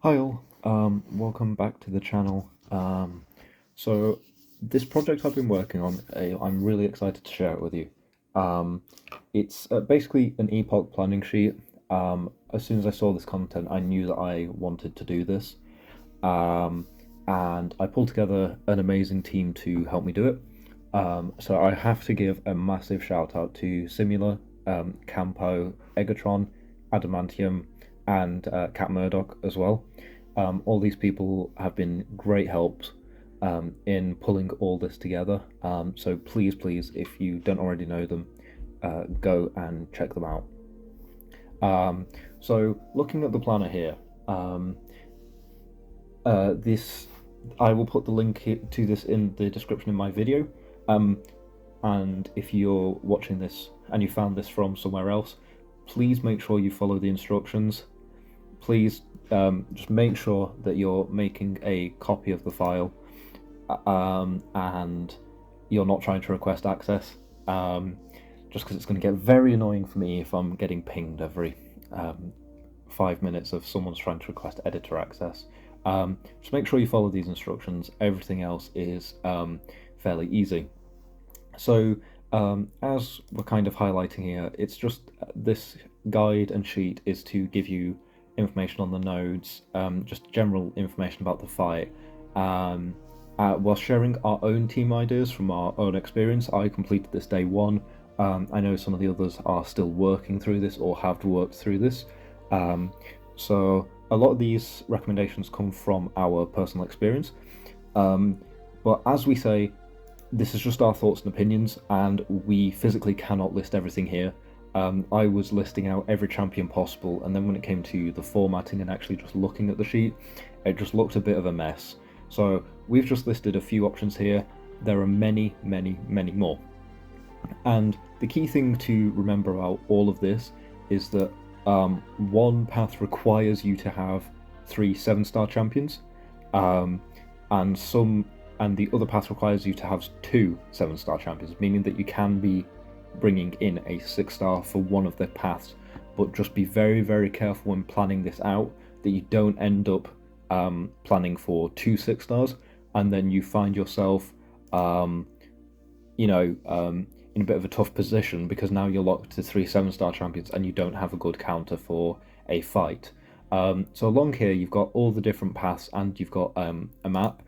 Hi all, welcome back to the channel. So this project I've been working on, I'm really excited to share it with you. It's basically an epoch planning sheet. As soon as I saw this content, I knew that I wanted to do this, um, and I pulled together an amazing team to help me do it. So I have to give a massive shout out to Simula, Campo, Egatron, Adamantium, and Cat Murdoch as well. All these people have been great helps in pulling all this together. So please, if you don't already know them, go and check them out. So looking at the planner here, um, this I will put the link to this in the description in my video. And if you're watching this and you found this from somewhere else, please make sure you follow the instructions. Please just make sure that you're making a copy of the file, and you're not trying to request access, just because it's going to get very annoying for me if I'm getting pinged every 5 minutes of someone's trying to request editor access. Just make sure you follow these instructions. Everything else is fairly easy. So as we're kind of highlighting here, it's just this guide and sheet is to give you information on the nodes, just general information about the fight, while sharing our own team ideas from our own experience. I completed this day one. I know some of the others are still working through this or have worked through this. So a lot of these recommendations come from our personal experience. But as we say, this is just our thoughts and opinions, and we physically cannot list everything here. I was listing out every champion possible, and then when it came to the formatting and actually just looking at the sheet, it just looked a bit of a mess. So we've just listed a few options here. There are many more. And the key thing to remember about all of this is that one path requires you to have 3 7-star champions, and the other path requires you to have 2 7-star champions, meaning that you can be bringing in a 6-star for one of the paths, but just be very careful when planning this out that you don't end up planning for 2 6-stars and then you find yourself in a bit of a tough position because now you're locked to 3 7-star champions and you don't have a good counter for a fight. So along here you've got all the different paths and you've got a map.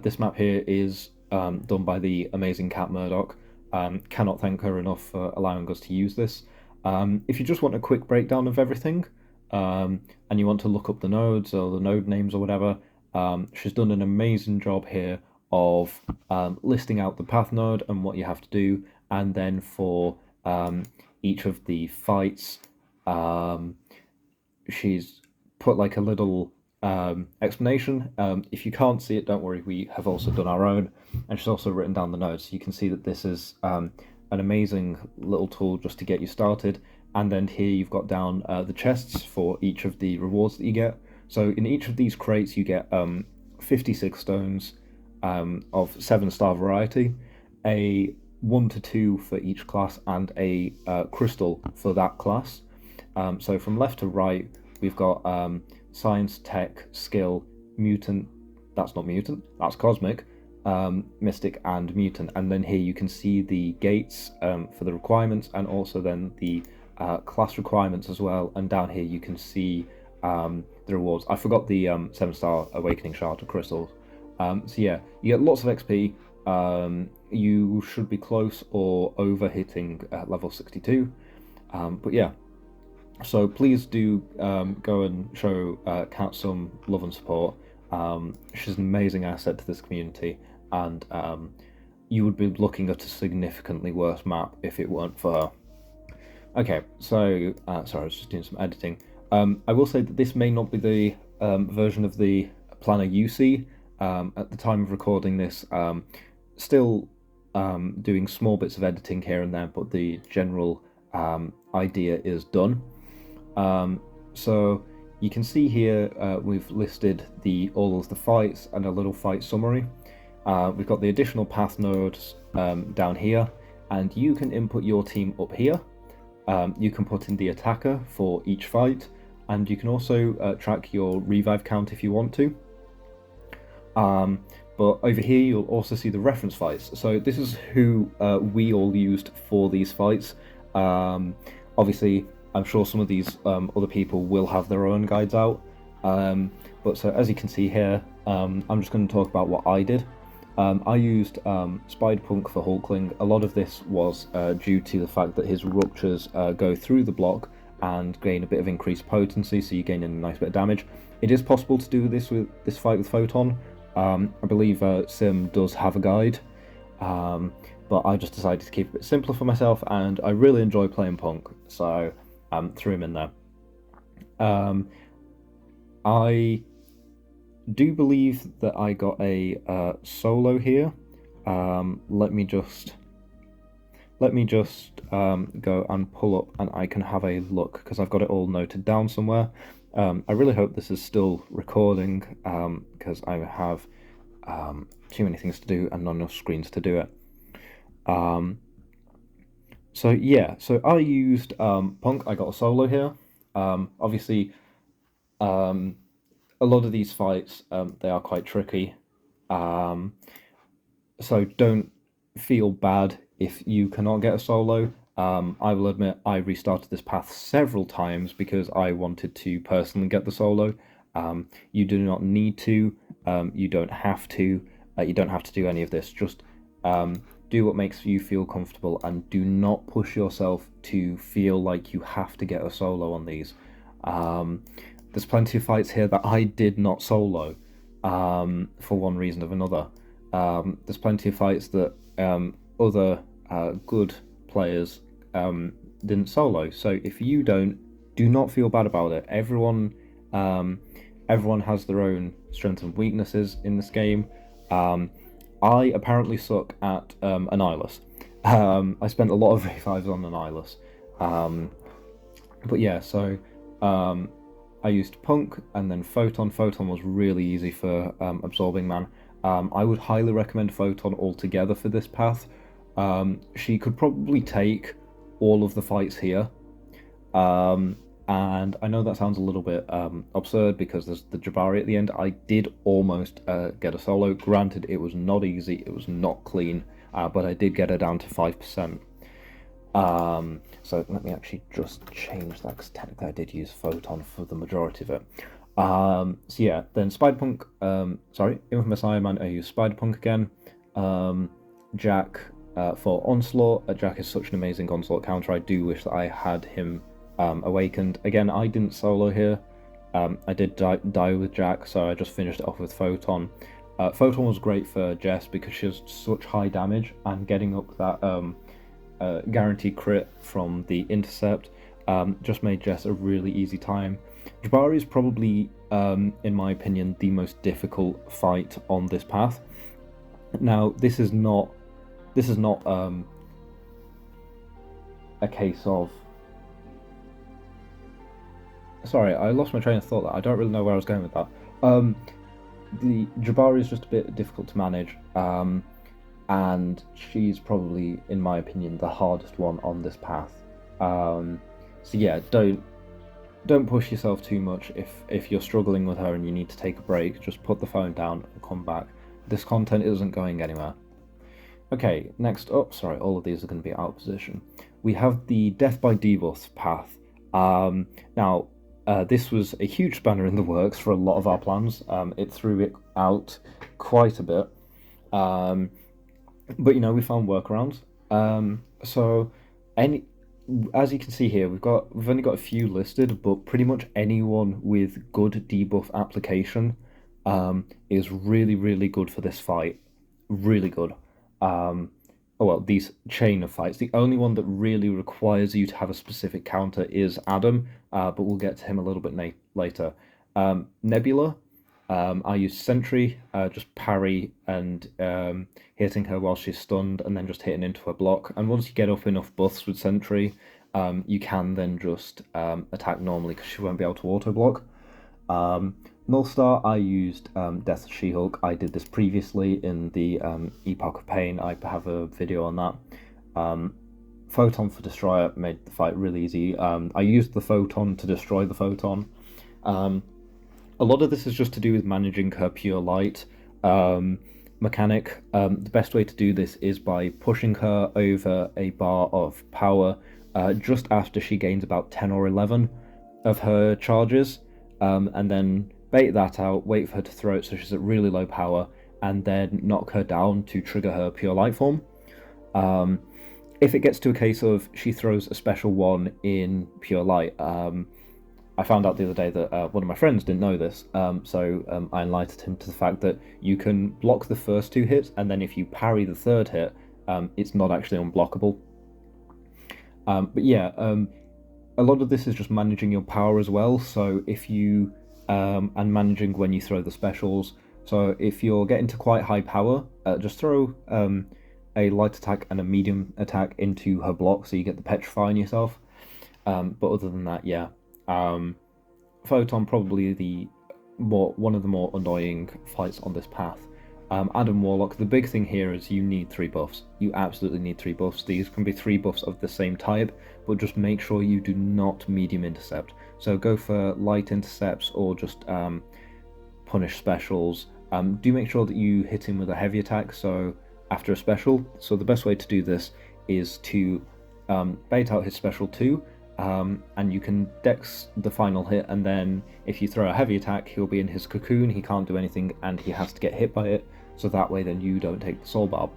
This map here is done by the amazing Cat Murdoch. Cannot thank her enough for allowing us to use this. If you just want a quick breakdown of everything, and you want to look up the nodes or the node names or whatever, she's done an amazing job here of listing out the path node and what you have to do, and then for each of the fights, she's put like a little explanation. If you can't see it, don't worry, we have also done our own, and she's also written down the notes, so you can see that this is an amazing little tool just to get you started. And then here you've got down the chests for each of the rewards that you get. So in each of these crates you get 56 stones of 7-star variety, a 1 to 2 for each class, and a crystal for that class. So from left to right we've got science, tech, skill, mutant, that's not mutant, that's cosmic, mystic, and mutant. And then here you can see the gates for the requirements, and also then the class requirements as well. And down here you can see the rewards. I forgot the 7-star awakening shard or crystals. So yeah, you get lots of XP. You should be close or over hitting level 62. But yeah, so please do go and show Kat some love and support. She's an amazing asset to this community, and you would be looking at a significantly worse map if it weren't for her. Okay, so sorry, I was just doing some editing. I will say that this may not be the version of the planner you see. At the time of recording this, still doing small bits of editing here and there, but the general idea is done. So you can see here we've listed all of the fights and a little fight summary. We've got the additional path nodes down here, and you can input your team up here. You can put in the attacker for each fight, and you can also track your revive count if you want to. But over here you'll also see the reference fights. So this is who we all used for these fights. Obviously, I'm sure some of these other people will have their own guides out. But so as you can see here, I'm just going to talk about what I did. I used Spiderpunk for Hulkling. A lot of this was due to the fact that his ruptures go through the block and gain a bit of increased potency, so you gain a nice bit of damage. It is possible to do this with this fight with Photon. I believe Sim does have a guide, but I just decided to keep it a bit simpler for myself, and I really enjoy playing Punk, so threw him in there. I do believe that I got a solo here. Let me just go and pull up, and I can have a look because I've got it all noted down somewhere. I really hope this is still recording because I have too many things to do and not enough screens to do it. So yeah, so I used Punk. I got a solo here. Obviously, a lot of these fights they are quite tricky. So don't feel bad if you cannot get a solo. I will admit I restarted this path several times because I wanted to personally get the solo. You do not need to. You don't have to. You don't have to do any of this. Just do what makes you feel comfortable, and do not push yourself to feel like you have to get a solo on these. There's plenty of fights here that I did not solo for one reason or another. There's plenty of fights that other good players didn't solo. So if you don't, do not feel bad about it. Everyone has their own strengths and weaknesses in this game. I apparently suck at Annihilus. I spent a lot of revives on Annihilus. But yeah, so I used Punk and then Photon. Photon was really easy for Absorbing Man. I would highly recommend Photon altogether for this path. She could probably take all of the fights here. And I know that sounds a little bit absurd because there's the Jabari at the end. I did almost get a solo. Granted, it was not easy, it was not clean, but I did get her down to 5%. So let me actually just change that because technically I did use Photon for the majority of it. So yeah, then Spiderpunk, Infamous Iron Man, I used Spiderpunk again. Jack for Onslaught. Jack is such an amazing Onslaught counter. I do wish that I had him awakened. Again, I didn't solo here. I did die with Jack, so I just finished it off with Photon. Photon was great for Jess because she has such high damage, and getting up that guaranteed crit from the intercept just made Jess a really easy time. Jabari is probably, in my opinion, the most difficult fight on this path. Now, this is not a case of. Sorry, I lost my train of thought there. I don't really know where I was going with that. The Jabari is just a bit difficult to manage, and she's probably, in my opinion, the hardest one on this path. So yeah, don't push yourself too much. If you're struggling with her and you need to take a break, just put the phone down and come back. This content isn't going anywhere. Okay, next up, sorry, all of these are going to be out of position. We have the Death by Debuff path. Now, this was a huge spanner in the works for a lot of our plans. It threw it out quite a bit. But, we found workarounds. As you can see here, we've only got a few listed, but pretty much anyone with good debuff application is really, really good for this fight. Really good. These chain of fights. The only one that really requires you to have a specific counter is Adam, but we'll get to him a little bit later. Nebula, I use Sentry, just parry and hitting her while she's stunned, and then just hitting into her block. And once you get up enough buffs with Sentry, you can then just attack normally because she won't be able to auto block. Nullstar, I used Death of She-Hulk. I did this previously in the Epoch of Pain. I have a video on that. Photon for Destroyer made the fight really easy. I used the Photon to destroy the Photon. A lot of this is just to do with managing her pure light mechanic. The best way to do this is by pushing her over a bar of power just after she gains about 10 or 11 of her charges, and then bait that out, wait for her to throw it so she's at really low power, and then knock her down to trigger her pure light form. If it gets to a case of she throws a special one in pure light, I found out the other day that one of my friends didn't know this, so I enlightened him to the fact that you can block the first 2 hits, and then if you parry the 3rd hit, it's not actually unblockable. But yeah, a lot of this is just managing your power as well. So if you and managing when you throw the specials. So if you're getting to quite high power, just throw a light attack and a medium attack into her block, so you get the petrify on yourself. But other than that, yeah, Photon probably one of the more annoying fights on this path. Adam Warlock, the big thing here is you need 3 buffs. You absolutely need 3 buffs. These can be 3 buffs of the same type, but just make sure you do not medium intercept. So go for light intercepts or just punish specials. Do make sure that you hit him with a heavy attack, so after a special. So the best way to do this is to bait out his special 2, and you can dex the final hit, and then if you throw a heavy attack, he'll be in his cocoon, he can't do anything, and he has to get hit by it, so that way then you don't take the soul barb.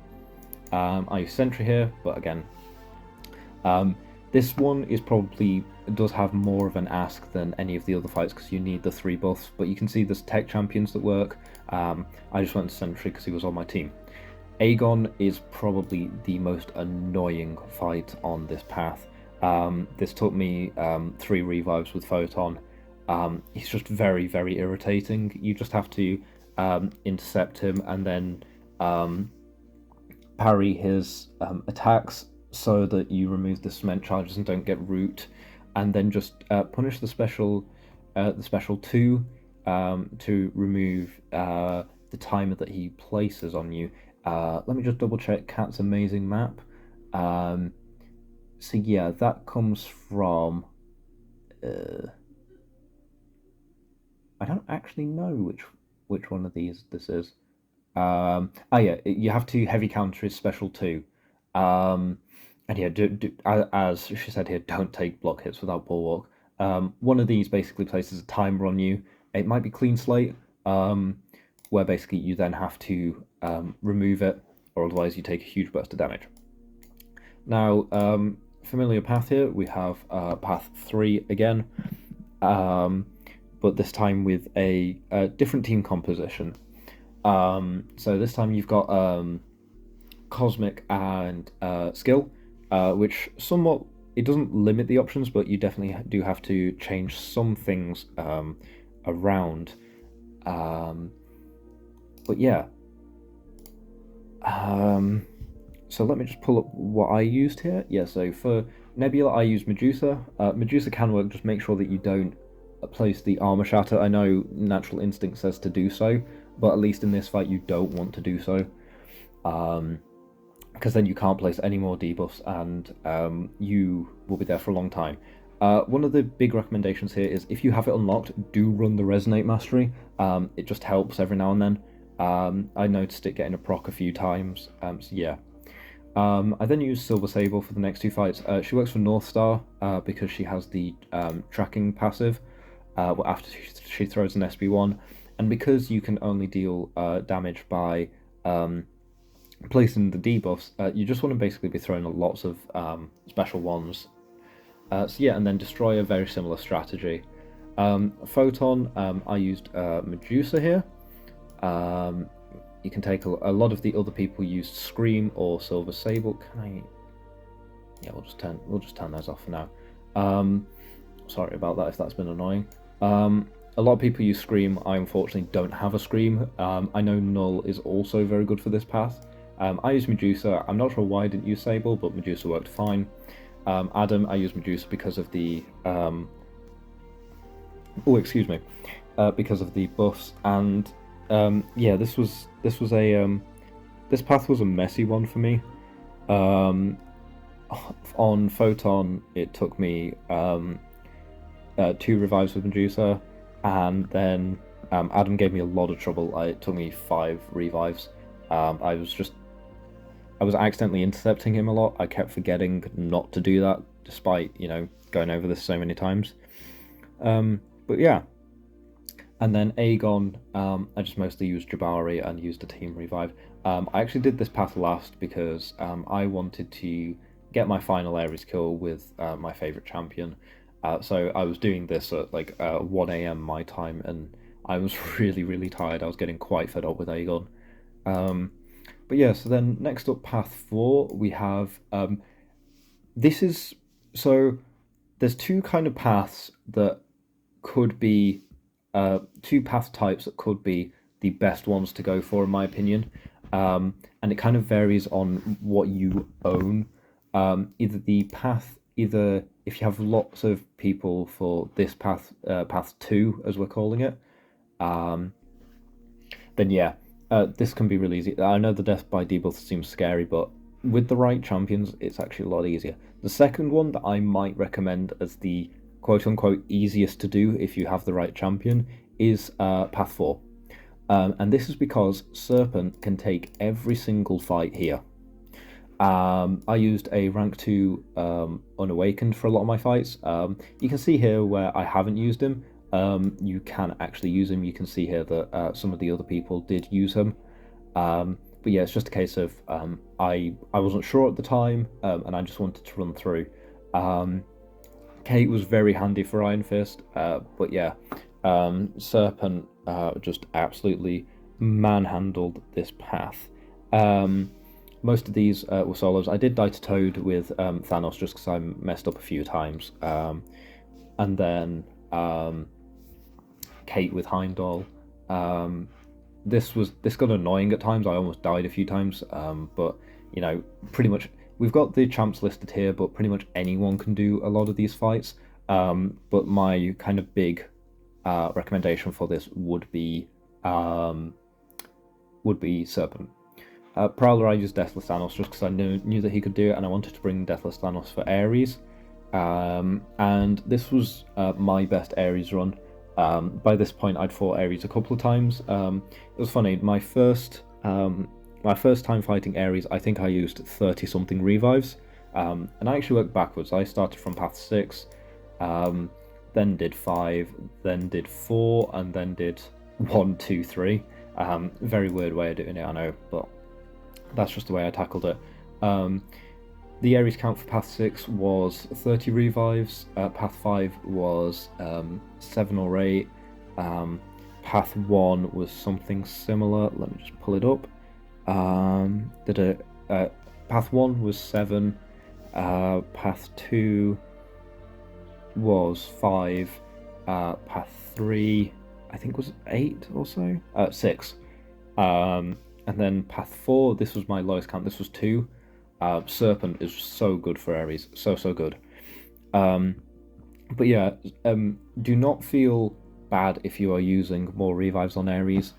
I use sentry here, but again, this one does have more of an ask than any of the other fights because you need the 3 buffs, but you can see there's tech champions that work. I just went to sentry because he was on my team. Aegon is probably the most annoying fight on this path. This took me 3 revives with Photon. He's just very, very irritating. You just have to intercept him and then parry his attacks so that you remove the cement charges and don't get root, and then just punish the special 2 to remove the timer that he places on you. Let me just double check Cat's amazing map. So yeah, that comes from I don't actually know which one of these this is. Oh yeah, you have to heavy counter his special 2. And yeah, as she said here, don't take block hits without bulwark. One of these basically places a timer on you. It might be clean slate, where basically you then have to remove it, or otherwise you take a huge burst of damage. Now, familiar path here, we have path 3 again, but this time with a different team composition. So this time you've got Cosmic and Skill, which somewhat, it doesn't limit the options, but you definitely do have to change some things around. But yeah. So let me just pull up what I used here. Yeah, so for Nebula I use Medusa. Medusa can work, just make sure that you don't place the Armor Shatter. I know Natural Instinct says to do so, but at least in this fight you don't want to do so. Because then you can't place any more debuffs and you will be there for a long time. One of the big recommendations here is if you have it unlocked, do run the Resonate Mastery. It just helps every now and then. I noticed it getting a proc a few times, so yeah. I then use Silver Sable for the next 2 fights. She works for North Star because she has the tracking passive after she throws an SB1, and because you can only deal damage by placing the debuffs, you just want to basically be throwing lots of special ones. So yeah, and then Destroyer, very similar strategy. Photon, I used Medusa here. You can take a lot of the other people used Scream or Silver Sable. Can I? Yeah, we'll just turn those off for now. Sorry about that if that's been annoying. A lot of people use Scream. I unfortunately don't have a Scream. I know Null is also very good for this path. I use Medusa. I'm not sure why I didn't use Sable, but Medusa worked fine. Adam, I use Medusa because of the because of the buffs, and yeah, this path was a messy one for me. On Photon, it took me 2 revives with Medusa. and then Adam gave me a lot of trouble. It took me 5 revives. I was just I was accidentally intercepting him a lot. I kept forgetting not to do that, despite going over this so many times. But yeah, and then Aegon, I just mostly used Jabari and used a team revive. I actually did this path last because I wanted to get my final Ares kill with my favorite champion. So I was doing this at like 1 a.m. my time, and I was really tired. I was getting quite fed up with Aegon. But yeah, so then next up, path 4, we have this is so there's two kind of paths that could be two path types that could be the best ones to go for, in my opinion. And it kind of varies on what you own. Either if you have lots of people for this path, path 2, as we're calling it, then yeah, this can be really easy. I know the death by debuff seems scary, but with the right champions, it's actually a lot easier. The second one that I might recommend as the quote-unquote easiest to do if you have the right champion is path 4. And this is because Serpent can take every single fight here. I used a rank 2 Unawakened for a lot of my fights. You can see here where I haven't used him. You can actually use him. You can see here that some of the other people did use him. But yeah, it's just a case of I wasn't sure at the time, and I just wanted to run through. Kate was very handy for Iron Fist, but yeah, Serpent just absolutely manhandled this path. Most of these were solos. I did die to Toad with Thanos just because I messed up a few times, and then Kate with Heimdall. This got annoying at times. I almost died a few times, but pretty much we've got the champs listed here, but pretty much anyone can do a lot of these fights. But my kind of big recommendation for this would be Serpent. Prowler, I used Deathless Thanos just because I knew that he could do it, and I wanted to bring Deathless Thanos for Ares. And this was my best Ares run. By this point, I'd fought Ares a couple of times. It was funny. My first time fighting Ares, I think I used 30-something revives. And I actually worked backwards. I started from path 6, then did 5, then did 4, and then did 1, 2, 3. Very weird way of doing it, I know, but that's just the way I tackled it. The Ares count for path 6 was 30 revives, path 5 was 7 or 8, path 1 was something similar. Let me just pull it up. Path 1 was 7, path 2 was 5, path 3 I think was 8 or so, 6, and then path 4, this was my lowest count, this was 2. Serpent is so good for Ares, so good. But yeah, do not feel bad if you are using more revives on Ares.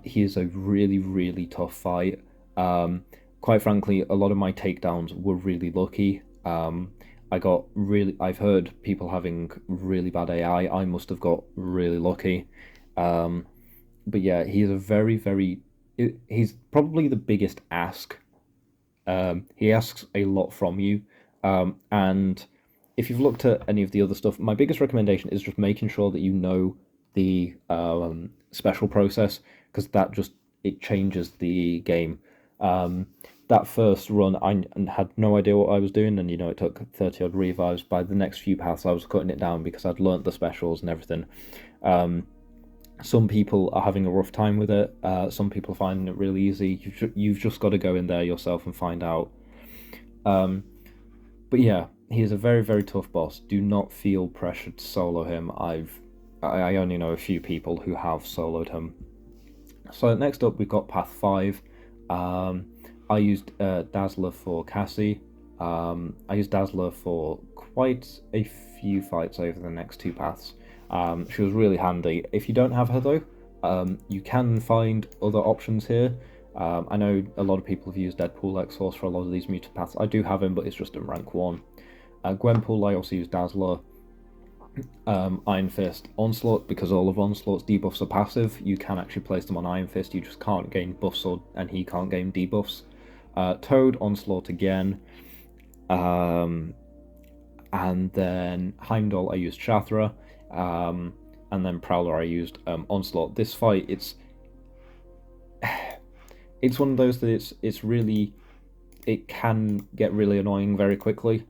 He is a really tough fight. Quite frankly, a lot of my takedowns were really lucky. I've heard people having really bad AI. I must have got really lucky. But yeah, he's he's probably the biggest ask. He asks a lot from you, and if you've looked at any of the other stuff, my biggest recommendation is just making sure that you know the special process, because it changes the game. That first run, I had no idea what I was doing, and it took 30 odd revives. By the next few paths, I was cutting it down because I'd learnt the specials and everything. Some people are having a rough time with it. Some people are finding it really easy. You've just got to go in there yourself and find out. But yeah, he is a very tough boss. Do not feel pressured to solo him. I only know a few people who have soloed him. So next up, we've got path 5. I used Dazzler for Cassie. I used Dazzler for quite a few fights over the next 2 paths. She was really handy. If you don't have her though, you can find other options here. I know a lot of people have used Deadpool X-Force for a lot of these mutant paths. I do have him, but it's just in rank 1. Gwenpool, I also use Dazzler. Iron Fist Onslaught, because all of Onslaught's debuffs are passive. You can actually place them on Iron Fist, you just can't gain buffs, and he can't gain debuffs. Toad Onslaught again. And then Heimdall I used Shathra. And then Prowler I used Onslaught. This fight, it's one of those that it's really, it can get really annoying very quickly.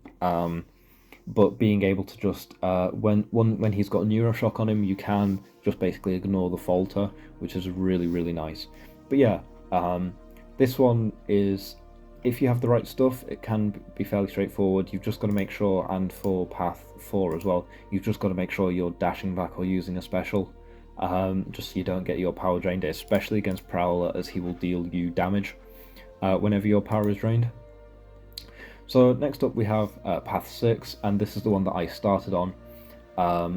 But being able to just when he's got a Neuroshock on him, you can just basically ignore the falter, which is really, really nice. But yeah, this one is, if you have the right stuff, it can be fairly straightforward. You've just got to make sure, and for path 4 as well, you've just got to make sure you're dashing back or using a special, just so you don't get your power drained, especially against Prowler, as he will deal you damage whenever your power is drained. So next up we have path 6, and this is the one that I started on.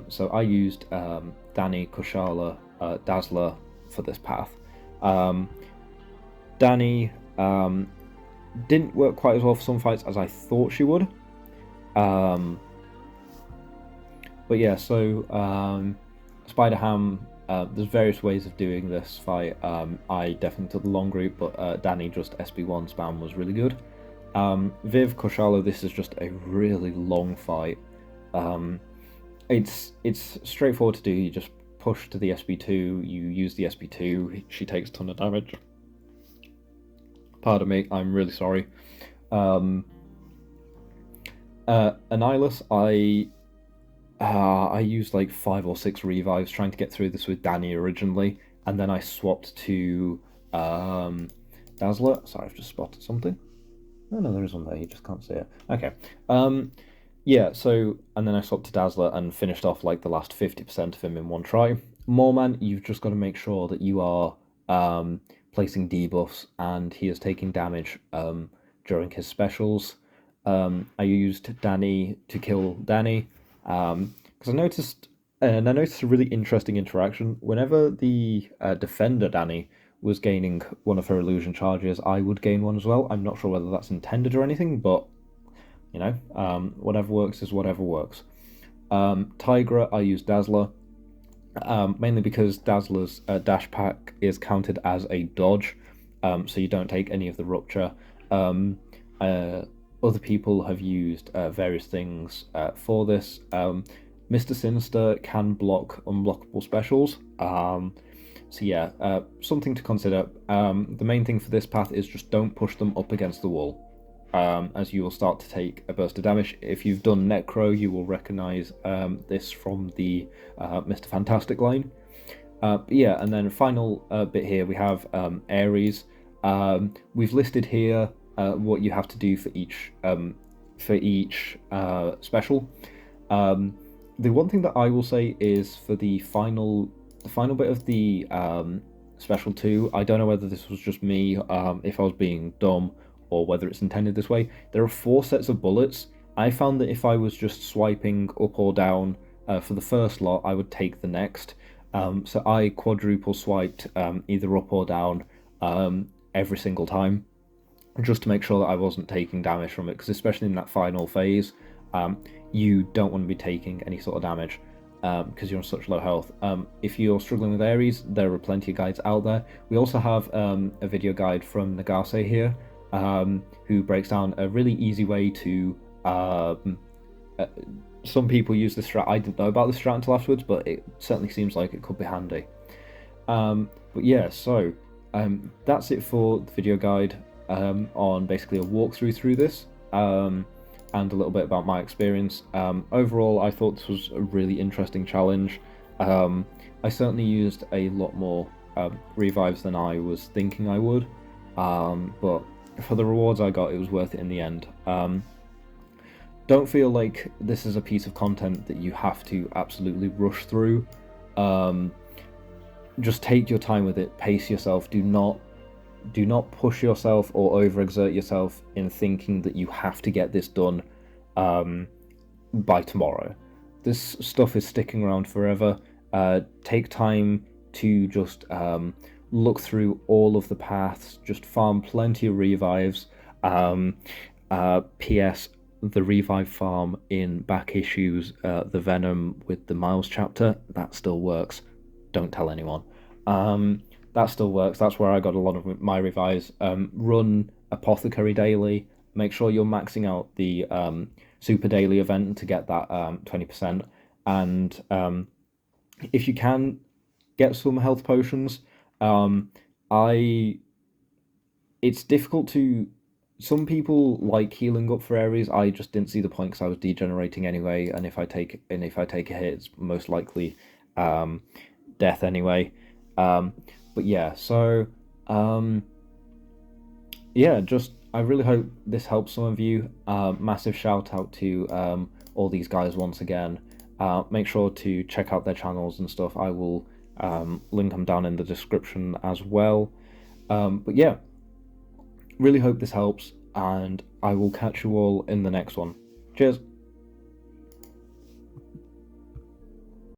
So I used Danny, Kushala, Dazzler for this path. Danny didn't work quite as well for some fights as I thought she would. But yeah, so Spider-Ham, there's various ways of doing this fight. I definitely took the long route, but Danny just SB1 spam was really good. Viv, Kushala, this is just a really long fight. It's straightforward to do. You just push to the SB2, you use the SB2, she takes a ton of damage. Pardon me, I'm really sorry. Annihilus, I used like 5 or 6 revives trying to get through this with Danny originally, and then I swapped to Dazzler. Sorry, I've just spotted something. Oh no, there is one there, you just can't see it. Okay. Yeah, so, and then I swapped to Dazzler and finished off like the last 50% of him in one try. Moorman, you've just got to make sure that you are placing debuffs, and he is taking damage during his specials. I used Danny to kill Danny, because I noticed a really interesting interaction. Whenever the defender Danny was gaining one of her illusion charges, I would gain one as well. I'm not sure whether that's intended or anything, but you know, whatever works is whatever works. Tigra, I use Dazzler, mainly because Dazzler's dash pack is counted as a dodge, so you don't take any of the rupture. Other people have used various things for this. Mr. Sinister can block unblockable specials. So yeah, something to consider. The main thing for this path is just don't push them up against the wall, as you will start to take a burst of damage. If you've done Necro, you will recognise this from the Mr. Fantastic line. But yeah, and then final bit here, we have Ares. We've listed here what you have to do for each special. The one thing that I will say is for the final bit of the special 2, I don't know whether this was just me, if I was being dumb, or whether it's intended this way. There are 4 sets of bullets. I found that if I was just swiping up or down for the first lot, I would take the next. So I quadruple swiped either up or down every single time, just to make sure that I wasn't taking damage from it, because especially in that final phase, you don't want to be taking any sort of damage, because you're on such low health. If you're struggling with Ares, there are plenty of guides out there. We also have a video guide from Nagase here, who breaks down a really easy way to... some people use this strat. I didn't know about this strat until afterwards, but it certainly seems like it could be handy. But yeah, so that's it for the video guide on basically a walkthrough through this, and a little bit about my experience. Overall, I thought this was a really interesting challenge. I certainly used a lot more revives than I was thinking I would, but for the rewards I got, it was worth it in the end. Don't feel like this is a piece of content that you have to absolutely rush through. Just take your time with it, pace yourself, do not push yourself or overexert yourself in thinking that you have to get this done by tomorrow. This stuff is sticking around forever. Take time to just look through all of the paths, just farm plenty of revives. PS, the revive farm in back issues, the Venom with the Miles chapter, that still works. Don't tell anyone. That still works. That's where I got a lot of my revives. Run Apothecary daily. Make sure you're maxing out the Super Daily event to get that 20%. And if you can, get some health potions. I It's difficult to. Some people like healing up for areas. I just didn't see the point because I was degenerating anyway, and if I take a hit, it's most likely um, death anyway. But yeah, so um, yeah, just I really hope this helps some of you. Massive shout out to all these guys once again. Make sure to check out their channels and stuff. I will link them down in the description as well. But yeah, really hope this helps, and I will catch you all in the next one. Cheers.